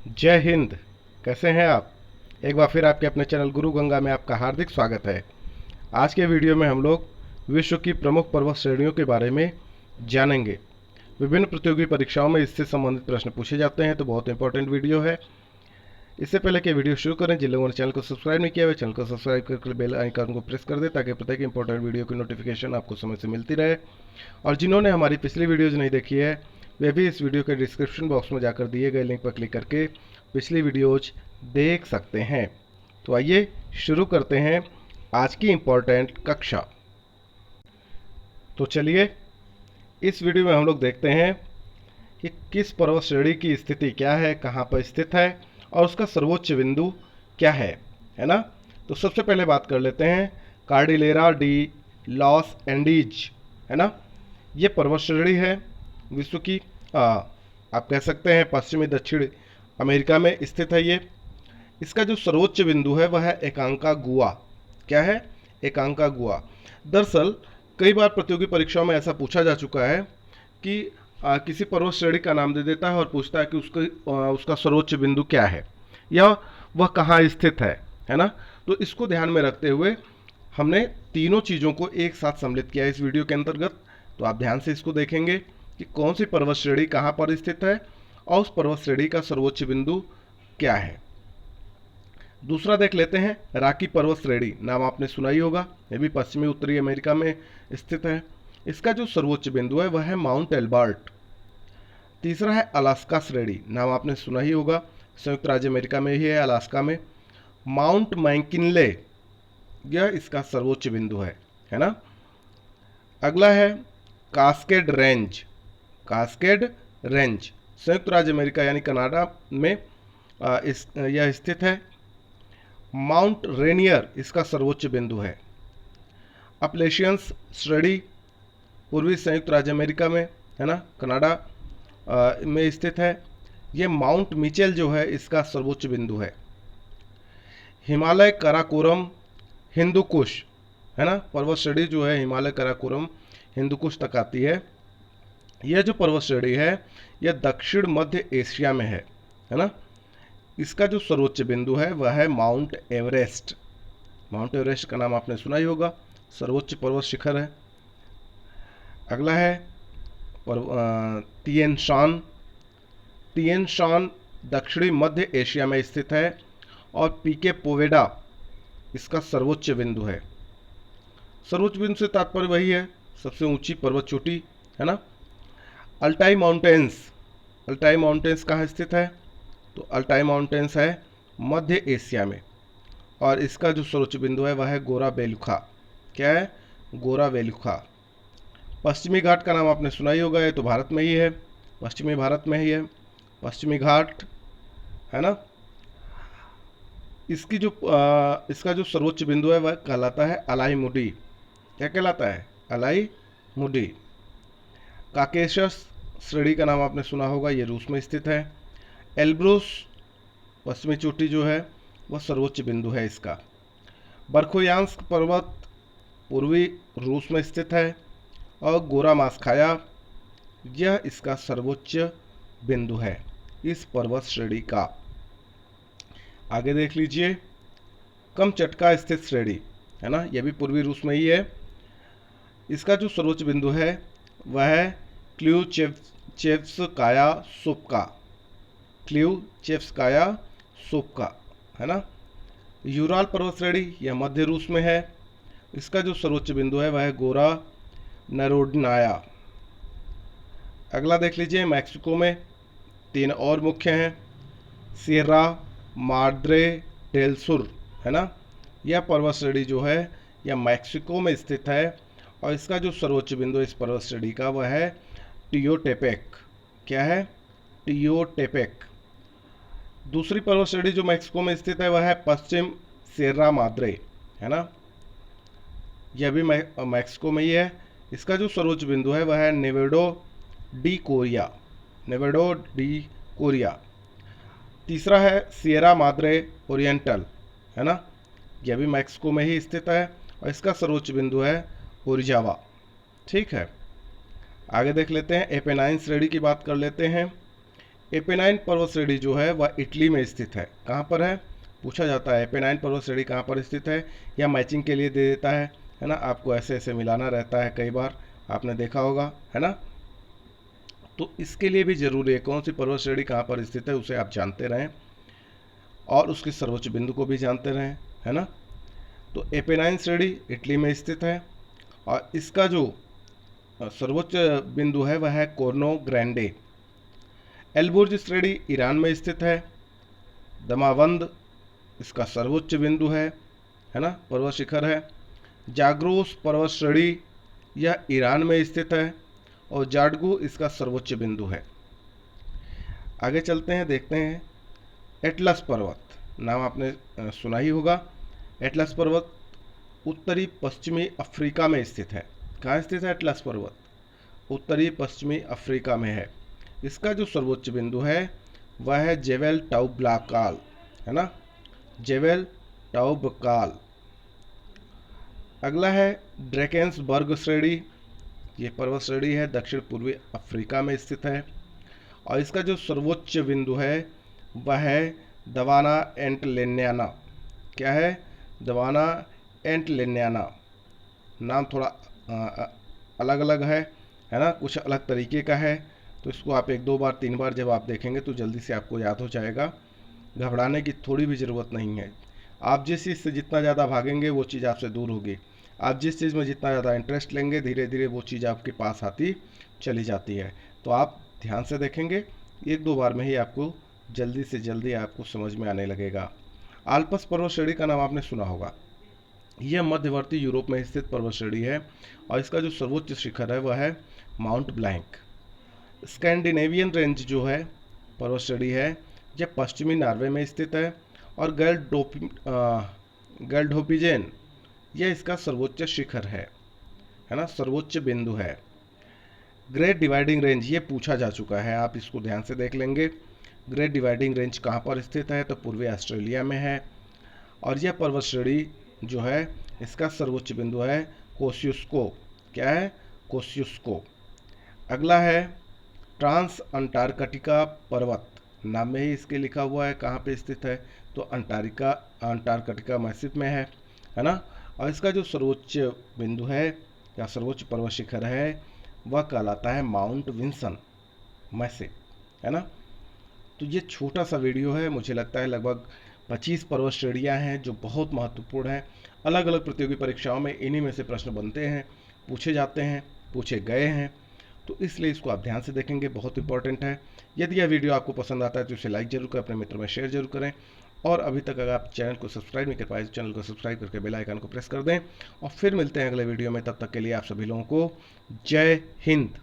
जय हिंद। कैसे हैं आप? एक बार फिर आपके अपने चैनल गुरु गंगा में आपका हार्दिक स्वागत है। आज के वीडियो में हम लोग विश्व की प्रमुख पर्वत श्रेणियों के बारे में जानेंगे। विभिन्न प्रतियोगी परीक्षाओं में इससे संबंधित प्रश्न पूछे जाते हैं, तो बहुत इंपॉर्टेंट वीडियो है। इससे पहले कि वीडियो शुरू करें, जिन लोगों ने चैनल को सब्सक्राइब नहीं किया है चैनल को सब्सक्राइब करके बेल आइकन को प्रेस कर दे, ताकि प्रत्येक इंपॉर्टेंट वीडियो की नोटिफिकेशन आपको समय से मिलती रहे। और जिन्होंने हमारी पिछली वीडियोज़ नहीं देखी है, वे भी इस वीडियो के डिस्क्रिप्शन बॉक्स में जाकर दिए गए लिंक पर क्लिक करके पिछली वीडियोज देख सकते हैं। तो आइए शुरू करते हैं आज की इम्पोर्टेंट कक्षा। तो चलिए इस वीडियो में हम लोग देखते हैं कि किस पर्वत श्रेणी की स्थिति क्या है, कहाँ पर स्थित है और उसका सर्वोच्च बिंदु क्या है ना। तो सबसे पहले बात कर लेते हैं कार्डिलेरा डी लॉस एंडीज, है ना। ये पर्वत श्रेणी है विश्व की, आप कह सकते हैं पश्चिमी दक्षिण अमेरिका में स्थित है ये। इसका जो सर्वोच्च बिंदु है वह है एकांकागुआ। क्या है? एकांकागुआ। दरअसल कई बार प्रतियोगी परीक्षाओं में ऐसा पूछा जा चुका है कि किसी पर्वत श्रेणी का नाम दे देता है और पूछता है कि उसका सर्वोच्च बिंदु क्या है या वह कहाँ स्थित है ना। तो इसको ध्यान में रखते हुए हमने तीनों चीज़ों को एक साथ सम्मिलित किया है इस वीडियो के अंतर्गत। तो आप ध्यान से इसको देखेंगे कि कौन सी पर्वत श्रेणी कहाँ पर स्थित है और उस पर्वत श्रेणी का सर्वोच्च बिंदु क्या है। दूसरा देख लेते हैं रॉकी पर्वत श्रेणी, नाम आपने सुना ही होगा। यह भी पश्चिमी उत्तरी अमेरिका में स्थित है। इसका जो सर्वोच्च बिंदु है वह है माउंट एल्बर्ट। तीसरा है अलास्का श्रेणी, नाम आपने सुना ही होगा, संयुक्त राज्य अमेरिका में ही है, अलास्का में। माउंट मैकिनले, यह इसका सर्वोच्च बिंदु है ना। अगला है कास्केड रेंज। कास्केड रेंज संयुक्त राज्य अमेरिका यानी कनाडा में यह स्थित है। माउंट रेनियर इसका सर्वोच्च बिंदु है। अपलेशियंस श्रेणी पूर्वी संयुक्त राज्य अमेरिका में, है ना, कनाडा में स्थित है। यह माउंट मिचेल जो है इसका सर्वोच्च बिंदु है। हिमालय काराकोरम हिंदू कुश, है ना, पर्वत श्रेणी जो है हिमालय काराकोरम हिंदू कुश तक आती है। यह जो पर्वत श्रेणी है यह दक्षिण मध्य एशिया में है ना। इसका जो सर्वोच्च बिंदु है वह है माउंट एवरेस्ट। माउंट एवरेस्ट का नाम आपने सुना ही होगा, सर्वोच्च पर्वत शिखर है। अगला है तिएन शान। तिएन शान दक्षिणी मध्य एशिया में स्थित है और पीके पोवेडा इसका सर्वोच्च बिंदु है। सर्वोच्च बिंदु से तात्पर्य वही है सबसे ऊंची पर्वत चोटी, है ना। अल्टाई माउंटेन्स, अल्टाई माउंटेन्स कहाँ स्थित है? तो अल्टाई माउंटेन्स है मध्य एशिया में और इसका जो सर्वोच्च बिंदु है वह है गोरा बेलुखा। क्या है? गोरा बेलुखा। पश्चिमी घाट का नाम आपने सुना ही होगा, ये तो भारत में ही है, पश्चिमी भारत में ही है पश्चिमी घाट, है ना। इसका जो सर्वोच्च बिंदु है वह कहलाता है अलाई मुडी। क्या कहलाता है? अलाई मुडी। काकेशस श्रेणी का नाम आपने सुना होगा, ये रूस में स्थित है। एल्ब्रुस पश्चिमी चोटी जो है वह सर्वोच्च बिंदु है इसका। बर्खोयांस्क पर्वत पूर्वी रूस में स्थित है और गोरा मास्खाया यह इसका सर्वोच्च बिंदु है इस पर्वत श्रेणी का। आगे देख लीजिए कमचटका स्थित श्रेणी, है ना, यह भी पूर्वी रूस में ही है। इसका जो सर्वोच्च बिंदु है वह है क्ल्यूचेव्स्काया सोप्का। क्ल्यूचेव्स्काया सोप्का, है ना। यूराल पर्वत श्रेणी यह मध्य रूस में है। इसका जो सर्वोच्च बिंदु है वह है गोरा नरोडनाया। अगला देख लीजिए मैक्सिको में तीन और मुख्य हैं। सियरा माद्रे डेल सुर, है ना। यह पर्वत श्रेणी जो है यह मैक्सिको में स्थित है और इसका जो सर्वोच्च बिंदु इस पर्वत श्रेणी का वह है टियोटेपेक। क्या है? टियोटेपेक। दूसरी पर्वत श्रेणी जो मैक्सिको में स्थित है वह है पश्चिम सियरा माद्रे, है ना। यह भी मैक्सिको में ही है। इसका जो सर्वोच्च बिंदु है वह है नेवेडो डी कोरिया। नेवेडो डी कोरिया। तीसरा है सियरा माद्रे ओरिएंटल, है ना, यह भी मैक्सिको में ही स्थित है और इसका सर्वोच्च बिंदु है ओरिजावा। ठीक है, आगे देख लेते हैं एपेनाइन श्रेणी की बात कर लेते हैं। एपेनाइन पर्वत श्रेणी जो है वह इटली में स्थित है। कहाँ पर है, पूछा जाता है एपेनाइन पर्वत श्रेणी कहाँ पर स्थित है, या मैचिंग के लिए दे देता है ना, आपको ऐसे ऐसे मिलाना रहता है, कई बार आपने देखा होगा, है ना। तो इसके लिए भी जरूरी है कौन सी पर्वत श्रेणी कहाँ पर स्थित है उसे आप जानते रहें, और उसके सर्वोच्च बिंदु को भी जानते रहें, है ना। तो एपेनाइन श्रेणी इटली में स्थित है, और इसका जो सर्वोच्च बिंदु है वह है कोर्नो ग्रैंडे। एल्बुर्ज श्रेणी ईरान में स्थित है। दमावंद इसका सर्वोच्च बिंदु है ना, पर्वत शिखर है। जाग्रोस पर्वत श्रेणी यह ईरान में स्थित है, और जाडगू इसका सर्वोच्च बिंदु है। आगे चलते हैं, देखते हैं एटलस पर्वत, नाम आपने सुना ही होगा। एटलस पर्वत उत्तरी पश्चिमी अफ्रीका में स्थित है। कहाँ स्थित है एटलस पर्वत, उत्तरी पश्चिमी अफ्रीका में है। इसका जो सर्वोच्च बिंदु है वह है जेवेल टाउब्लाकाल, है ना, जेवेल टाउब्लाकाल। अगला है ड्रैकेंसबर्ग श्रेणी, ये पर्वत श्रेणी है दक्षिण पूर्वी अफ्रीका में स्थित है, और इसका जो सर्वोच्च बिंदु है वह है दवाना एंटलेनियाना। क्या है, दवाना एंटलेनियाना। नाम थोड़ा अलग अलग है ना, कुछ अलग तरीके का है, तो इसको आप 1 2 बार 3 बार जब आप देखेंगे तो जल्दी से आपको याद हो जाएगा। घबराने की थोड़ी भी ज़रूरत नहीं है। आप जिस चीज़ से जितना ज़्यादा भागेंगे वो चीज़ आपसे दूर होगी। आप जिस चीज़ में जितना ज़्यादा इंटरेस्ट लेंगे धीरे धीरे वो चीज़ आपके पास आती चली जाती है। तो आप ध्यान से देखेंगे, 1 2 बार में ही आपको जल्दी से जल्दी आपको समझ में आने लगेगा। आल्प्स पर्वत श्रेणी का नाम आपने सुना होगा। यह मध्यवर्ती यूरोप में स्थित पर्वत श्रेणी है, और इसका जो सर्वोच्च शिखर है वह है माउंट ब्लैंक। स्कैंडिनेवियन रेंज जो है पर्वत श्रेणी है यह पश्चिमी नॉर्वे में स्थित है, और गैल्डहोपिजेन यह इसका सर्वोच्च शिखर है ना, सर्वोच्च बिंदु है। ग्रेट डिवाइडिंग रेंज ये पूछा जा चुका है, आप इसको ध्यान से देख लेंगे। ग्रेट डिवाइडिंग रेंज कहाँ पर स्थित है, तो पूर्वी ऑस्ट्रेलिया में है, और यह पर्वत श्रेणी जो है इसका सर्वोच्च बिंदु है कोस्युस्को। क्या है, कोस्युस्को। अगला है ट्रांस अंटार्कटिका पर्वत, नाम में ही इसके लिखा हुआ है कहाँ पे स्थित है, तो अंटार्कटिका मैसिव में है ना, और इसका जो सर्वोच्च बिंदु है या सर्वोच्च पर्वत शिखर है वह कहलाता है माउंट विंसन मैसिव, है ना। तो ये छोटा सा वीडियो है, मुझे लगता है लगभग 25 पर्वत श्रेणियाँ हैं जो बहुत महत्वपूर्ण हैं। अलग अलग प्रतियोगी परीक्षाओं में इन्हीं में से प्रश्न बनते हैं, पूछे जाते हैं, पूछे गए हैं, तो इसलिए इसको आप ध्यान से देखेंगे, बहुत इंपॉर्टेंट है। यदि यह वीडियो आपको पसंद आता है तो इसे लाइक जरूर करें, अपने मित्रों में शेयर जरूर करें, और अभी तक अगर आप चैनल को सब्सक्राइब नहीं कर पाए तो चैनल को सब्सक्राइब करके बेल आइकन को प्रेस कर दें। और फिर मिलते हैं अगले वीडियो में, तब तक के लिए आप सभी लोगों को जय हिंद।